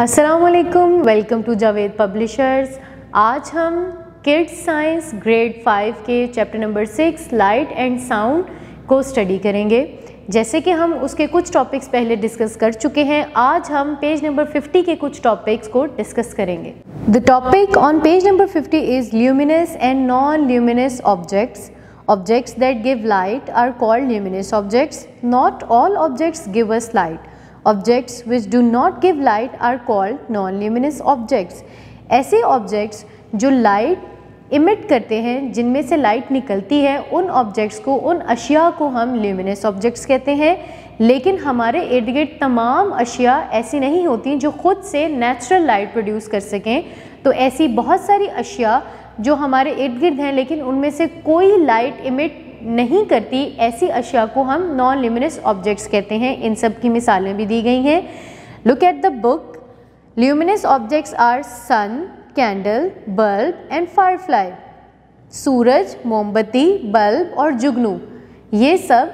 अस्सलामुअलैकुम, welcome to Javed publishers. आज हम किड्स साइंस ग्रेड 5 के chapter number 6 light and sound को स्टडी करेंगे। जैसे कि हम उसके कुछ टॉपिक्स पहले डिस्कस कर चुके हैं, आज हम पेज नंबर 50 के कुछ टॉपिक्स को डिस्कस करेंगे। The topic on page number 50 is luminous and non luminous objects. Objects that give light are called luminous objects. Not all objects give us light. Objects which do not give light are called non-luminous objects. ऐसे objects जो light emit करते हैं, जिनमें से light निकलती है, उन objects को, उन अशिया को हम luminous objects कहते हैं। लेकिन हमारे इर्द गिर्द तमाम अशिया ऐसी नहीं होती जो खुद से natural light produce कर सकें। तो ऐसी बहुत सारी अशिया जो हमारे इर्द गिर्द हैं लेकिन उनमें से कोई लाइट इमिट नहीं करती, ऐसी अशिया को हम नॉन ल्यूमिनस ऑब्जेक्ट्स कहते हैं। इन सब की मिसालें भी दी गई हैं। Look at the book. Luminous objects are sun, candle, bulb and firefly. सूरज, मोमबत्ती, बल्ब और जुगनू, ये सब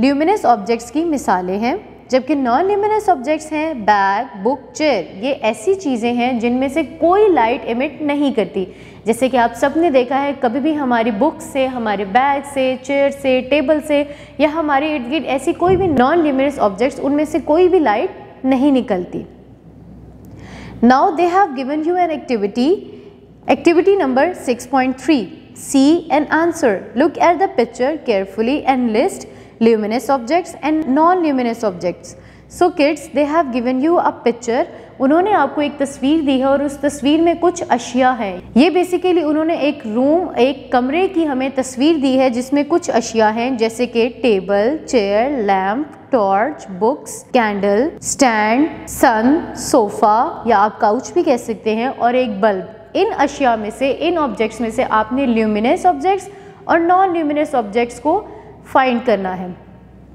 ल्यूमिनस ऑब्जेक्ट्स की मिसालें हैं। जबकि नॉन ल्यूमिनस ऑब्जेक्ट्स हैं बैग, बुक, चेयर। ये ऐसी चीज़ें हैं जिनमें से कोई लाइट इमिट नहीं करती। जैसे कि आप सब ने देखा है, कभी भी हमारी बुक से, हमारे बैग से, चेयर से, टेबल से या हमारे इर्द गिर्द ऐसी कोई भी नॉन ल्यूमिनस ऑब्जेक्ट्स, उनमें से कोई भी लाइट नहीं निकलती। Now they have given you an activity number 6.3। See and answer. Look at the picture carefully and list luminous objects and non-luminous objects. So kids, they have given you a picture. उन्होंने आपको एक तस्वीर दी है और उस तस्वीर में कुछ अशिया है। ये बेसिकली उन्होंने एक रूम, एक कमरे की हमें तस्वीर दी है जिसमें कुछ अशिया हैं, जैसे कि table, chair, lamp, torch, books, candle, stand, sun, sofa या आप काउच भी कह सकते हैं, और एक बल्ब। इन अशिया में से, इन ऑब्जेक्ट्स में से आपने ल्यूमिनस ऑब्जेक्ट्स और नॉन ल्यूमिनस ऑब्जेक्ट्स को फाइंड करना है।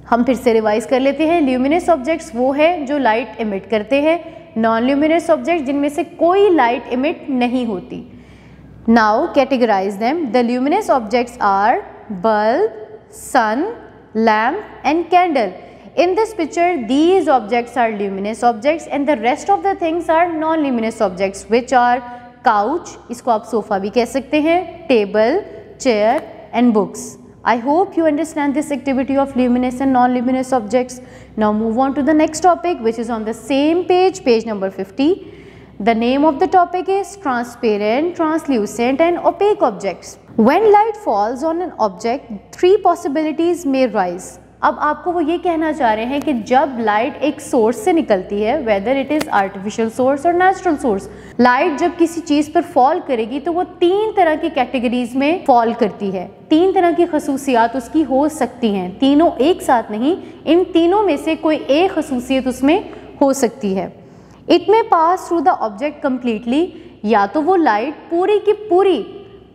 हम फिर से रिवाइज कर लेते हैं। ल्यूमिनस ऑब्जेक्ट्स वो है जो लाइट इमिट करते हैं, नॉन ल्यूमिनस ऑब्जेक्ट्स जिनमें से कोई लाइट इमिट नहीं होती। Now categorize them. The luminous objects are bulb, sun, lamp and candle. In this picture, these objects are luminous objects and the rest of the things are non-luminous objects, which are couch, इसको आप sofa भी कह सकते हैं, table, chair and books. I hope you understand this activity of luminous and non-luminous objects. Now move on to the next topic, which is on the same page, page number 50. The name of the topic is transparent, translucent and opaque objects. When light falls on an object, three possibilities may rise. अब आपको वो ये कहना चाह रहे हैं कि जब लाइट एक सोर्स से निकलती है, whether it is artificial source और नेचुरल सोर्स, लाइट जब किसी चीज़ पर फॉल करेगी तो वो तीन तरह की कैटेगरीज में फॉल करती है। तीन तरह की खसूसियात उसकी हो सकती हैं, तीनों एक साथ नहीं, इन तीनों में से कोई एक खसूसियत उसमें हो सकती है। इट में pass through the object completely, या तो वो लाइट पूरी की पूरी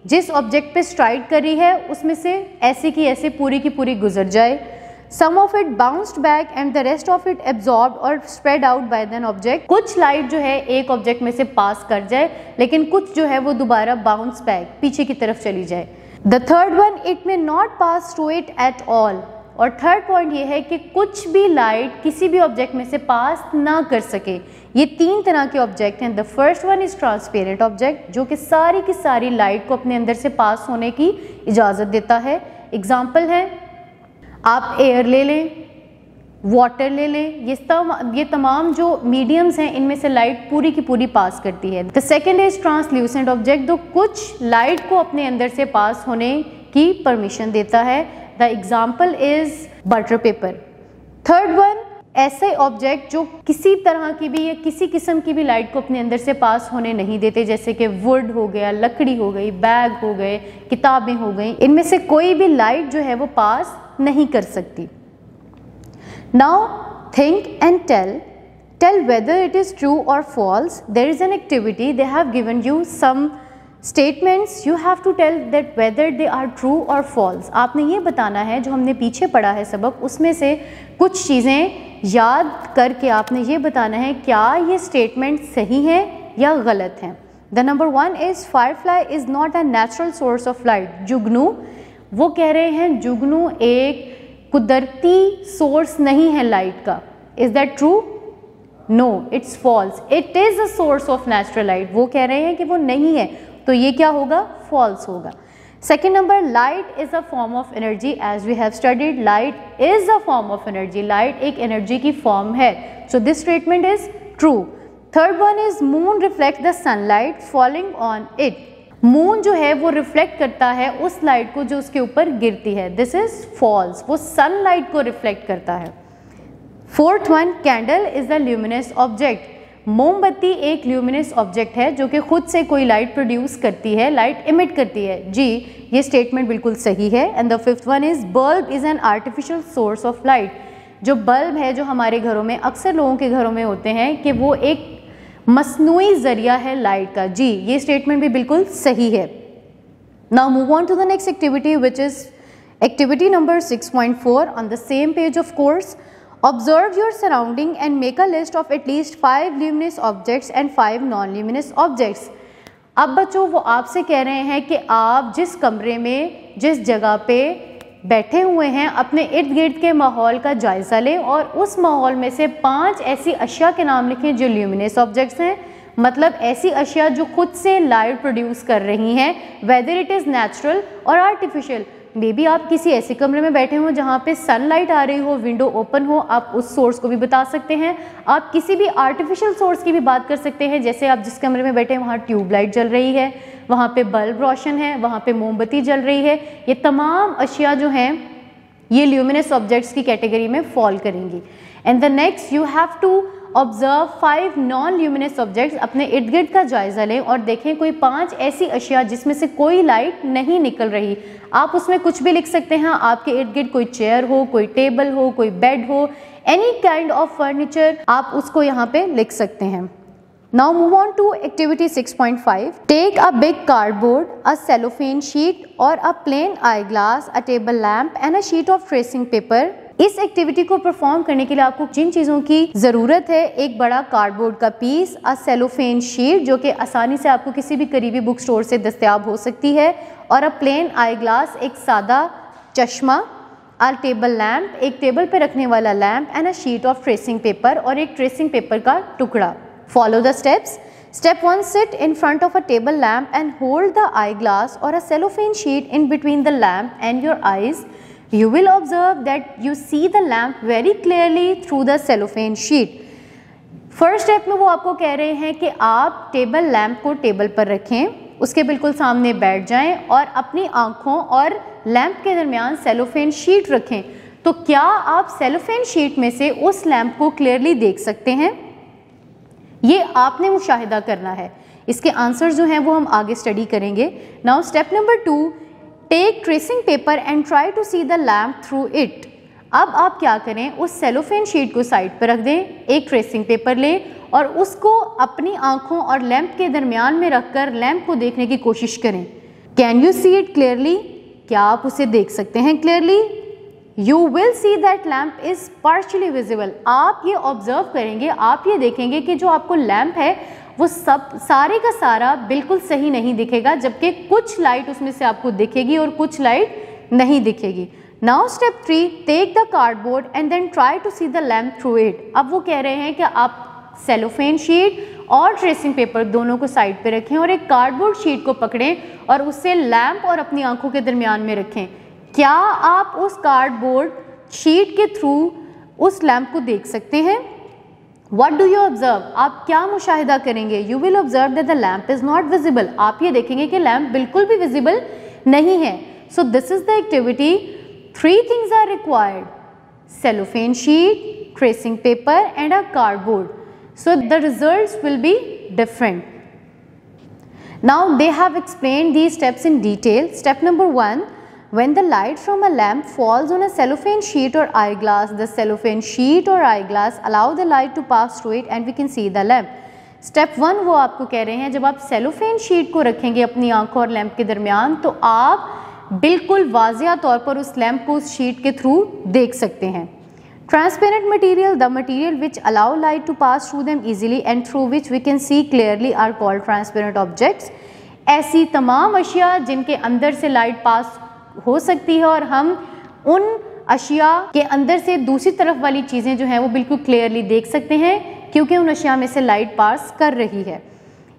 जिस ऑब्जेक्ट पे स्ट्राइक कर रही है उसमें से ऐसे की ऐसे पूरी की पूरी गुजर जाए। Some of it bounced back and the rest of it absorbed or spread out by an object. कुछ लाइट जो है एक ऑब्जेक्ट में से पास कर जाए, लेकिन कुछ जो है वो दोबारा बाउंस बैक पीछे की तरफ चली जाए। The third one, it may not pass through it at all. और थर्ड पॉइंट ये है कि कुछ भी लाइट किसी भी ऑब्जेक्ट में से पास ना कर सके। ये तीन तरह के ऑब्जेक्ट हैं। The first one is transparent object, जो कि सारी की सारी लाइट को अपने अंदर से पास होने की इजाज़त देता है। एग्जाम्पल है, आप एयर ले लें, वाटर ले लें, ये तमाम जो मीडियम्स हैं इनमें से लाइट पूरी की पूरी पास करती है। The second is translucent object, जो कुछ लाइट को अपने अंदर से पास होने की परमिशन देता है। The example is butter paper. Third one, ऐसे ऑब्जेक्ट जो किसी तरह की भी या किसी किस्म की भी लाइट को अपने अंदर से पास होने नहीं देते, जैसे कि वुड हो गया, लकड़ी हो गई, बैग हो गए, किताबें हो गई, इनमें से कोई भी लाइट जो है वो पास नहीं कर सकती। Now think and tell whether it is true और false. There is an activity, they have given you some statements, you have to tell that whether they are true और फॉल्स। आपने ये बताना है, जो हमने पीछे पढ़ा है सबक, उसमें से कुछ चीज़ें याद करके आपने ये बताना है क्या ये स्टेटमेंट सही है या गलत हैं। The number one is Firefly is not a natural source of light. जुगनू, वो कह रहे हैं जुगनू एक कुदरती सोर्स नहीं है लाइट का। Is that true? No, it's false. It is a source of natural light, वो कह रहे हैं कि वो नहीं है, तो ये क्या होगा, फॉल्स होगा। Second number, light is a form of energy, as we have studied, light is a form of energy, light एक एनर्जी की फॉर्म है, so this statement is true. Third one is moon reflect the sunlight falling on it, moon जो है वो reflect करता है उस light को जो उसके ऊपर गिरती है, दिस इज फॉल्स, वो सनलाइट को रिफ्लेक्ट करता है। Fourth one, candle is the luminous object, मोमबत्ती एक ल्यूमिनस ऑब्जेक्ट है जो कि खुद से कोई लाइट प्रोड्यूस करती है, लाइट इमिट करती है, जी ये स्टेटमेंट बिल्कुल सही है। And the fifth one is bulb is an artificial source of light, जो बल्ब है जो हमारे घरों में, अक्सर लोगों के घरों में होते हैं, कि वो एक मसनूई जरिया है लाइट का, जी ये स्टेटमेंट भी बिल्कुल सही है। Now move on to the next activity which is activity number 6.4 on the same page of course. Observe your surrounding and make a list of at least 5 luminous objects and 5 non-luminous objects। अब बच्चों वो आपसे कह रहे हैं कि आप जिस कमरे में, जिस जगह पे बैठे हुए हैं, अपने इर्द गिर्द के माहौल का जायज़ा लें और उस माहौल में से 5 ऐसी अशिया के नाम लिखें जो ल्यूमिनस ऑब्जेक्ट्स हैं, मतलब ऐसी अशिया जो खुद से लाइट प्रोड्यूस कर रही हैं, वेदर इट इज़ नेचुरल और आर्टिफिशियल। मे बी आप किसी ऐसे कमरे में बैठे हो जहाँ पे सनलाइट आ रही हो, विंडो ओपन हो, आप उस सोर्स को भी बता सकते हैं। आप किसी भी आर्टिफिशियल सोर्स की भी बात कर सकते हैं, जैसे आप जिस कमरे में बैठे हैं वहाँ ट्यूबलाइट जल रही है, वहाँ पे बल्ब रोशन है, वहाँ पे मोमबत्ती जल रही है, ये तमाम अशिया जो हैं ये ल्यूमिनस ऑब्जेक्ट्स की कैटेगरी में फॉल करेंगी। And the next, you have to observe 5 non luminous objects, अपने इर्द गिर्द का जायजा लें और देखें कोई 5 ऐसी अशिया जिसमें से कोई लाइट नहीं निकल रही। आप उसमें कुछ भी लिख सकते हैं, आपके इर्द गिर्द कोई चेयर हो, कोई टेबल हो, कोई बेड हो, एनी काइंड ऑफ फर्नीचर, आप उसको यहाँ पे लिख सकते हैं। Now move on to activity 6.5। Take a big cardboard, a cellophane sheet और a plain eye glass, a table lamp and a sheet of tracing paper. इस एक्टिविटी को परफॉर्म करने के लिए आपको जिन चीज़ों की ज़रूरत है, एक बड़ा कार्डबोर्ड का पीस, अ सेलोफेन शीट जो कि आसानी से आपको किसी भी करीबी बुक स्टोर से दस्तयाब हो सकती है, और अ प्लेन आई ग्लास एक सादा चश्मा, अ टेबल लैम्प एक टेबल पे रखने वाला lamp and a sheet of tracing paper और एक ट्रेसिंग पेपर का टुकड़ा। Follow the steps. Step 1, sit in front of a table lamp and hold the eyeglass or a cellophane sheet in between the lamp and your eyes. You will observe that you see the lamp very clearly through the cellophane sheet. First step में वो आपको कह रहे हैं कि आप table lamp को table पर रखें, उसके बिल्कुल सामने बैठ जाएं और अपनी आंखों और लैम्प के दरमियान सेलोफेन शीट रखें। तो क्या आप सेलोफेन शीट में से उस लैम्प को क्लियरली देख सकते हैं? ये आपने मुशाहिदा करना है। इसके आंसर जो हैं वो हम आगे स्टडी करेंगे। Now step number 2, take tracing paper and try to see the lamp through it. अब आप क्या करें, उस सेलोफेन शीट को साइड पर रख दें, एक ट्रेसिंग पेपर लें और उसको अपनी आंखों और लैम्प के दरमियान में रखकर लैम्प को देखने की कोशिश करें। Can you see it clearly? क्या आप उसे देख सकते हैं clearly? You will see that lamp is partially visible. आप ये ऑब्जर्व करेंगे, आप ये देखेंगे कि जो आपको लैम्प है वो सब सारे का सारा बिल्कुल सही नहीं दिखेगा, जबकि कुछ लाइट उसमें से आपको दिखेगी और कुछ लाइट नहीं दिखेगी। Now step 3, take the cardboard and then try to see the lamp through it. अब वो कह रहे हैं कि आप सेलोफेन शीट और ट्रेसिंग पेपर दोनों को साइड पे रखें और एक कार्डबोर्ड शीट को पकड़ें और उससे लैम्प और अपनी आंखों के दरमियान में रखें। क्या आप उस कार्डबोर्ड शीट के थ्रू उस लैम्प को देख सकते हैं? What do you observe? आप क्या मुशाहिदा करेंगे? You will observe that the lamp is not visible. आप ये देखेंगे कि लैम्प बिल्कुल भी विजिबल नहीं है। So this is the activity. 3 things are required: cellophane sheet, tracing paper and a cardboard. So the results will be different. Now they have explained these steps in detail. Step number 1, when the light from a lamp falls on a cellophane sheet or eyeglass, the cellophane sheet or eyeglass allow the light to pass through it and we can see the lamp. Step 1 वो आपको कह रहे हैं, जब आप cellophane sheet को रखेंगे अपनी आंखों और लैम्प के दरमियान तो आप बिल्कुल वाज़िया तौर पर उस लैम्प को उस शीट के थ्रू देख सकते हैं। Transparent material, the material which allow light to pass through them easily and through which we can see clearly are called transparent objects. ऐसी तमाम अशिया जिनके अंदर से लाइट पास हो सकती है और हम उन अशिया के अंदर से दूसरी तरफ वाली चीज़ें जो हैं वो बिल्कुल क्लियरली देख सकते हैं, क्योंकि उन अशिया में से लाइट पास कर रही है।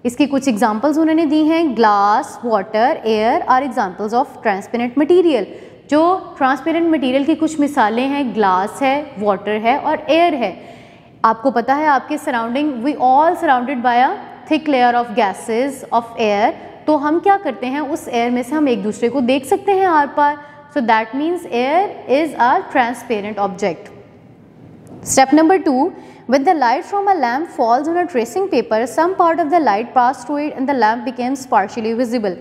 इसकी कुछ एग्जांपल्स उन्होंने दी हैं। Glass, water, air are examples of transparent material. जो ट्रांसपेरेंट मटेरियल की कुछ मिसालें हैं, ग्लास है, वाटर है और एयर है। आपको पता है आपके surrounding we all surrounded by a thick layer of gases of air, तो हम क्या करते हैं उस एयर में से हम एक दूसरे को देख सकते हैं आर पार। So that means air is a transparent object. Step number 2, when the light from a lamp falls on a tracing paper, some part of the light passed through it and the lamp becomes partially visible.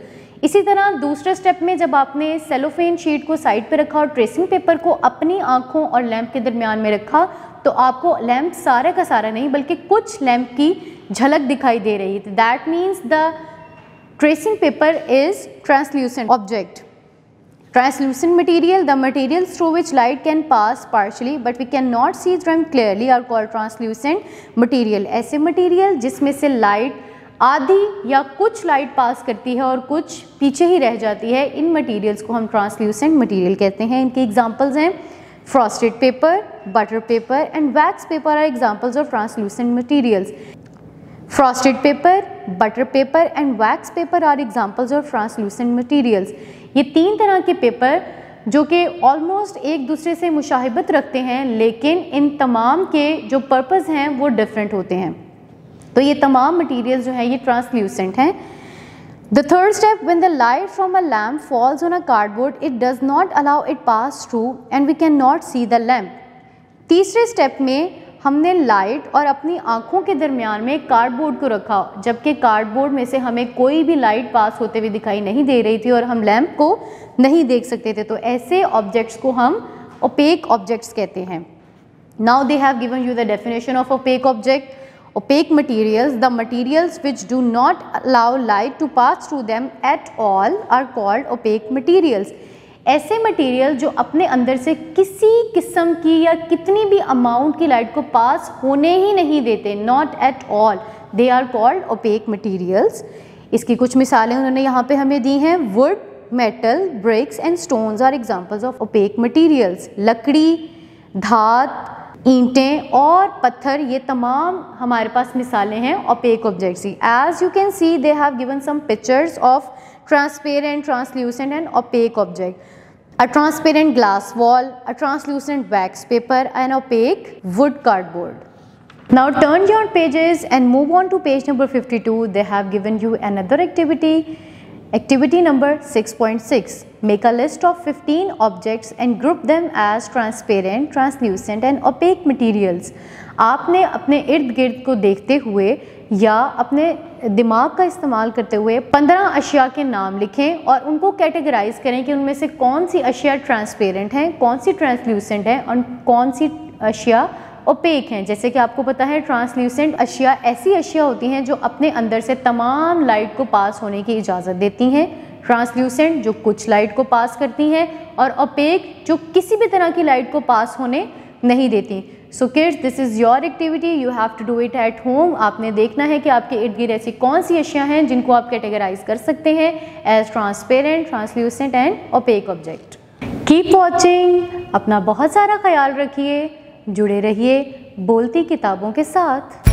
इसी तरह दूसरे step में जब आपने cellophane sheet को side पे रखा और ट्रेसिंग पेपर को अपनी आंखों और लैंप के दरमियान में रखा, तो आपको लैंप सारा का सारा नहीं बल्कि कुछ लैंप की झलक दिखाई दे रही थी। That means the tracing paper is translucent object. Translucent material, the materials through which light can pass partially but we cannot see them clearly are called translucent material. ऐसे मटेरियल जिसमें से लाइट आधी या कुछ लाइट पास करती है और कुछ पीछे ही रह जाती है, इन मटेरियल्स को हम ट्रांसल्यूसेंट मटेरियल कहते हैं। इनके एग्जांपल्स हैं frosted paper, butter paper and wax paper are examples of translucent materials. Frosted paper, butter paper and wax paper are examples of translucent materials. ये तीन तरह के पेपर जो कि ऑलमोस्ट एक दूसरे से मुशाहिबत रखते हैं, लेकिन इन तमाम के जो पर्पस हैं वो डिफरेंट होते हैं। तो ये तमाम मटेरियल्स जो हैं ये ट्रांसल्यूसेंट हैं। The third step, when the light from a lamp falls on a cardboard, it does not allow it pass through and we cannot see the lamp. तीसरे स्टेप में हमने लाइट और अपनी आंखों के दरमियान में कार्डबोर्ड को रखा, जबकि कार्डबोर्ड में से हमें कोई भी लाइट पास होते हुए दिखाई नहीं दे रही थी और हम लैंप को नहीं देख सकते थे। तो ऐसे ऑब्जेक्ट्स को हम ओपेक ऑब्जेक्ट्स कहते हैं। Now they have given you the definition of opaque object. Opaque materials, the materials which do not allow light to pass through them at all are called opaque materials. ऐसे material जो अपने अंदर से किसी किस्म की या कितनी भी अमाउंट की लाइट को पास होने ही नहीं देते, not at all, they are called opaque materials. इसकी कुछ मिसालें उन्होंने यहाँ पे हमें दी हैं। Wood, metal, bricks and stones are examples of opaque materials. लकड़ी, धात, ईंटें और पत्थर, ये तमाम हमारे पास मिसालें हैं ओपेक ऑब्जेक्ट्स की। As you can see they have given some pictures of transparent, translucent and opaque object. A transparent glass wall, a translucent wax paper and opaque wood cardboard. Now turn your pages and move on to page number 52. They have given you another activity. Activity number 6.6. Make a list of 15 objects and group them as transparent, translucent and opaque materials. आपने अपने इर्द गिर्द को देखते हुए या अपने दिमाग का इस्तेमाल करते हुए 15 अशिया के नाम लिखें और उनको कैटेगराइज करें कि उनमें से कौन सी अशिया ट्रांसपेरेंट हैं, कौन सी ट्रांसल्यूसेंट है और कौन सी अशिया ओपेक हैं। जैसे कि आपको पता है ट्रांसल्यूसेंट अशिया ऐसी अशिया होती हैं जो अपने अंदर से तमाम लाइट को पास होने की इजाज़त देती हैं, ट्रांसल्यूसेंट जो कुछ लाइट को पास करती हैं और ओपेक जो किसी भी तरह की लाइट को पास होने नहीं देती। So kids, this is your activity, you have to do it at home. आपने देखना है कि आपके इर्द गिर्द ऐसी कौन सी अशिया हैं जिनको आप कैटेगराइज कर सकते हैं as transparent, translucent and opaque object. Keep watching, अपना बहुत सारा ख्याल रखिए, जुड़े रहिए बोलती किताबों के साथ।